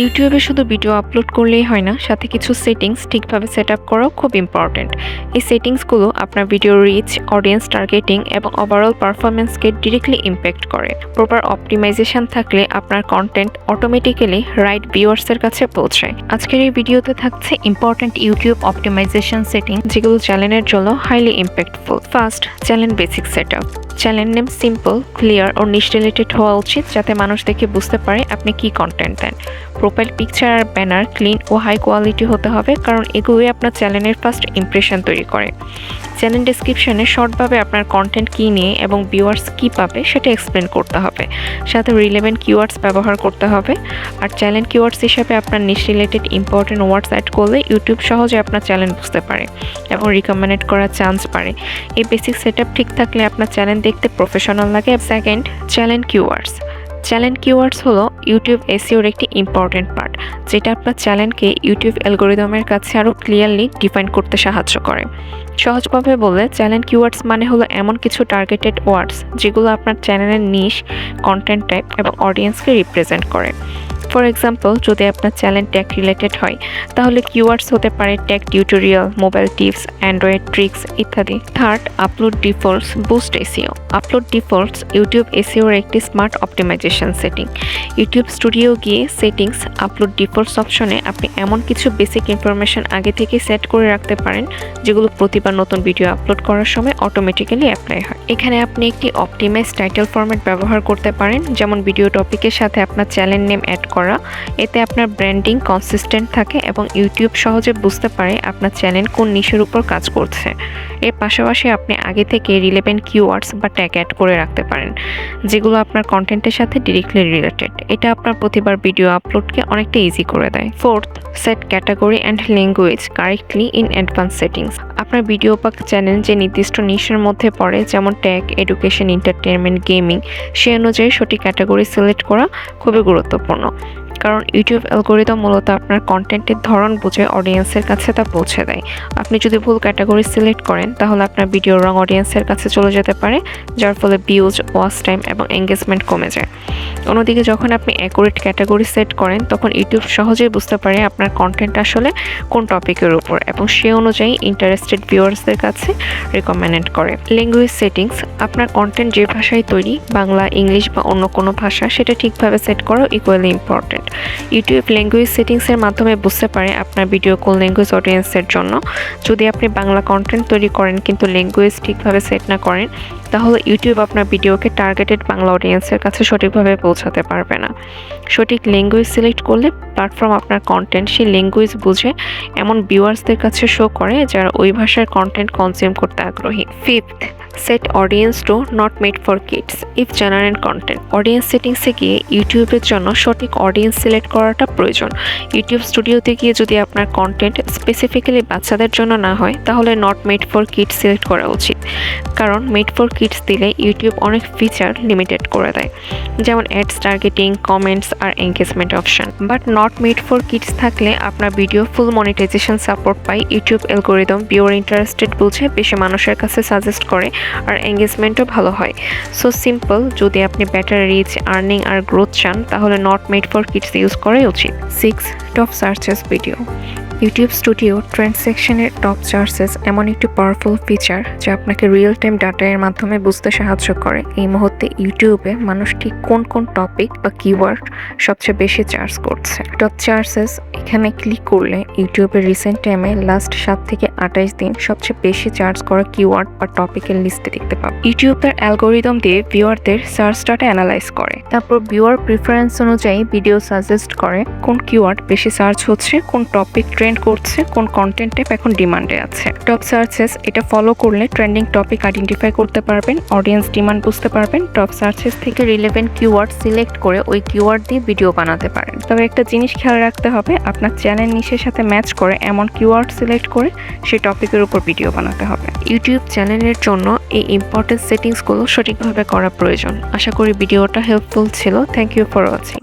ইউটিউবে শুধু video upload করলেই হয় না, সাথে কিছু সেটিংস ঠিকভাবে সেট আপ করাও খুব ইম্পর্ট্যান্ট। এই সেটিংসগুলো আপনার ভিডিও রিচ, অডিয়েন্স টার্গেটিং এবং ওভারঅল পারফরম্যান্সকে ডিরেক্টলি ইম্প্যাক্ট করে। প্রপার অপটিমাইজেশন থাকলে আপনার কন্টেন্ট অটোমেটিক্যালি রাইট ভিউয়ার্সের কাছে পৌঁছায়। আজকের এই ভিডিওতে থাকছে ইম্পর্ট্যান্ট ইউটিউব অপটিমাইজেশন সেটিং, যেগুলো চ্যানেলের জন্য highly impactful. First, channel basic set up. Channel name simple, clear ও নিশ রিলেটেড হওয়া উচিত, যাতে মানুষ দেখে বুঝতে পারে আপনি কি কন্টেন্ট দেন। প্রোফাইল পিকচার আর ব্যানার ক্লিন ও হাই কোয়ালিটি হতে হবে, কারণ এগুলোই আপনার চ্যানেলের ফার্স্ট ইমপ্রেশন তৈরি করে। চ্যানেল ডেসক্রিপশনে শর্টভাবে আপনার কন্টেন্ট কী নিয়ে এবং ভিউয়ার্স কী পাবে সেটা এক্সপ্লেন করতে হবে। সাথে রিলেভেন্ট কিওয়ার্ডস ব্যবহার করতে হবে। আর চ্যানেল কিওয়ার্ডস হিসাবে আপনার নিশ রিলেটেড ইম্পর্টেন্ট ওয়ার্ডস অ্যাড করলে ইউটিউব সহজে আপনার চ্যানেল বুঝতে পারে এবং রিকমেন্ড করার চান্স বাড়ে। এই বেসিক সেট আপ ঠিক থাকলে আপনার চ্যানেল দেখতে প্রফেশনাল লাগে। Second, channel keywords. Channel keywords হলো ইউটিউব এসইওর একটি ইম্পর্টেন্ট পার্ট, যেটা আপনার চ্যানেলকে ইউটিউব অ্যালগরিদমের কাছে আরও ক্লিয়ারলি ডিফাইন করতে সাহায্য করে। সহজভাবে বললে, চ্যানেল কিওয়ার্ডস মানে হলো এমন কিছু টার্গেটেড ওয়ার্ডস যেগুলো আপনার চ্যানেলের নিশ, কন্টেন্ট টাইপ এবং অডিয়েন্সকে রিপ্রেজেন্ট করে। ফর এক্সাম্পল, যদি আপনার চ্যানেল টেক রিলেটেড হয়, তাহলে কিওয়ার্ডস হতে পারে tech tutorial, mobile tips, Android tricks ইত্যাদি। Third, upload defaults boost SEO. Upload defaults YouTube এসইওর একটি smart optimisation setting. YouTube studio গিয়ে সেটিংস, আপলোড ডিফল্টস অপশনে আপনি এমন কিছু বেসিক ইনফরমেশন আগে থেকে সেট করে রাখতে পারেন, যেগুলো প্রতিবার নতুন ভিডিও আপলোড করার সময় অটোমেটিক্যালি অ্যাপ্লাই হয়। এখানে আপনি একটি অপটিমাইজ টাইটেল ফরম্যাট ব্যবহার করতে পারেন, যেমন ভিডিও টপিকের সাথে আপনার চ্যানেল নেম অ্যাড করা। এতে আপনার ব্র্যান্ডিং কনসিস্টেন্ট থাকে এবং ইউটিউব সহজে বুঝতে পারে আপনার চ্যানেল কোন নিশের উপর কাজ করছে। এর পাশাপাশি আপনি আগে থেকে রিলেভেন্ট কিওয়ার্ডস বা ট্যাগ অ্যাড করে রাখতে পারেন, যেগুলো আপনার কন্টেন্টের সাথে ডিরেক্টলি রিলেটেড। এটা আপনার প্রতিবার ভিডিও আপলোডকে অনেকটা ইজি করে দেয়। Fourth, set category and language correctly in advance settings. আপনার ভিডিও বা চ্যানেল যে নির্দিষ্ট নিশের মধ্যে পড়ে, যেমন ট্যাগ, এডুকেশন, এন্টারটেনমেন্ট, গেমিং, সেই অনুযায়ী সঠিক ক্যাটাগরি সিলেক্ট করা খুবই গুরুত্বপূর্ণ, কারণ ইউটিউব অ্যালগরিদম মূলত আপনার কন্টেন্টের ধরন বুঝে অডিয়েন্সের কাছে তা পৌঁছে দেয়। আপনি যদি ভুল ক্যাটাগরি সিলেক্ট করেন, তাহলে আপনার ভিডিও রং অডিয়েন্সের কাছে চলে যেতে পারে, যার ফলে ভিউজ, ওয়াচ টাইম এবং এঙ্গেজমেন্ট কমে যায়। অন্যদিকে যখন আপনি অ্যাকুরেট ক্যাটাগরি সেট করেন, তখন ইউটিউব সহজেই বুঝতে পারে আপনার কন্টেন্ট আসলে কোন টপিকের উপর এবং সে অনুযায়ী ইন্টারেস্টেড ভিউয়ার্সদের কাছে রিকমেন্ড করে। Language settings. আপনার কন্টেন্ট যে ভাষায় তৈরি, বাংলা, ইংলিশ বা অন্য কোনো ভাষা, সেটা ঠিকভাবে সেট করা ইকুয়ালি ইম্পর্টেন্ট। ইউটিউব ল্যাঙ্গুয়েজ সেটিংসের মাধ্যমে বুঝতে পারে আপনার ভিডিও কোন ল্যাঙ্গুয়েজ অডিয়েন্সের জন্য। যদি আপনি বাংলা কন্টেন্ট তৈরি করেন কিন্তু ল্যাঙ্গুয়েজ ঠিকভাবে সেট না করেন, তাহলে ইউটিউব আপনার ভিডিওকে টার্গেটেড বাংলা অডিয়েন্সের কাছে সঠিকভাবে পৌঁছাতে পারবে না। সঠিক ল্যাঙ্গুয়েজ সিলেক্ট করলে প্ল্যাটফর্ম আপনার কন্টেন্ট সেই ল্যাঙ্গুয়েজ বুঝে এমন ভিউয়ার্সদের কাছে শো করে যারা ওই ভাষার কন্টেন্ট কনজিউম করতে আগ্রহী। Fifth, set audience to not made for kids if general content. Audience সেটিংসে গিয়ে ইউটিউবের জন্য সঠিক অডিয়েন্স সিলেক্ট করাটা প্রয়োজন। ইউটিউব স্টুডিওতে গিয়ে যদি আপনার কন্টেন্ট স্পেসিফিক্যালি বাচ্চাদের জন্য না হয়, তাহলে not made for kids select করা উচিত, কারণ মেড ফর কিডস দিলে ইউটিউব অনেক ফিচার লিমিটেড করে দেয়, যেমন অ্যাডস টার্গেটিং, কমেন্টস আর engagement option. But not made for kids থাকলে আপনার ভিডিও ফুল মনিটাইজেশন সাপোর্ট পায়। ইউটিউব অ্যালগরিদম ভিউয়ার ইন্টারেস্টেড বুঝে বেশি মানুষের কাছে সাজেস্ট করে আর এঙ্গেজমেন্টও ভালো হয়। সো সিম্পল, যদি আপনি বেটার রিচ, আর্নিং আর গ্রোথ চান, তাহলে not made for kids use করাই উচিত। 6, top searches video. YouTube studio trend সেকশনের টপ সার্চেস এমন একটি পাওয়ারফুল ফিচার যা আপনাকে রিয়েল টাইম ডাটার মাধ্যমে বুঝতে সাহায্য করে এই মুহূর্তে ইউটিউবে মানুষ ঠিক কোন কোন টপিক বা কিওয়ার্ড সবচেয়ে বেশি চার্জ করছে। টপ সার্চেস এখানে ক্লিক করলে ইউটিউবের রিসেন্ট টাইমে লাস্ট 7 থেকে 28 দিন সবচেয়ে বেশি চার্জ করা কিওয়ার্ড বা টপিকের লিস্টে দেখতে পাবে। ইউটিউব তার অ্যালগরিদম দিয়ে ভিউয়ারদের সার্চ ডাটা অ্যানালাইজ করে, তারপর ভিউয়ার প্রিফারেন্স অনুযায়ী ভিডিও সাজেস্ট করে কোন কিওয়ার্ড বেশি সার্চ হচ্ছে, কোন টপিক করছে, কোন কন্টেন্ট টাইপ এখন ডিমান্ডে আছে। টপ সার্চেস এটা ফলো করলে ট্রেন্ডিং টপিক আইডেন্টিফাই করতে পারবেন, অডিয়েন্স ডিমান্ড বুঝতে পারবেন, টপ সার্চেস থেকে রিলেভেন্ট কিওয়ার্ড সিলেক্ট করে ওই কিওয়ার্ড দিয়ে ভিডিও বানাতে পারেন। তবে একটা জিনিস খেয়াল রাখতে হবে, আপনার চ্যানেল নিশের সাথে ম্যাচ করে এমন কিওয়ার্ড সিলেক্ট করে সেই টপিকের উপর ভিডিও বানাতে হবে। ইউটিউব চ্যানেলের জন্য এই ইম্পর্টেন্ট সেটিংসগুলো সঠিকভাবে করা প্রয়োজন। আশা করি ভিডিওটা হেল্পফুল ছিল। Thank you for watching.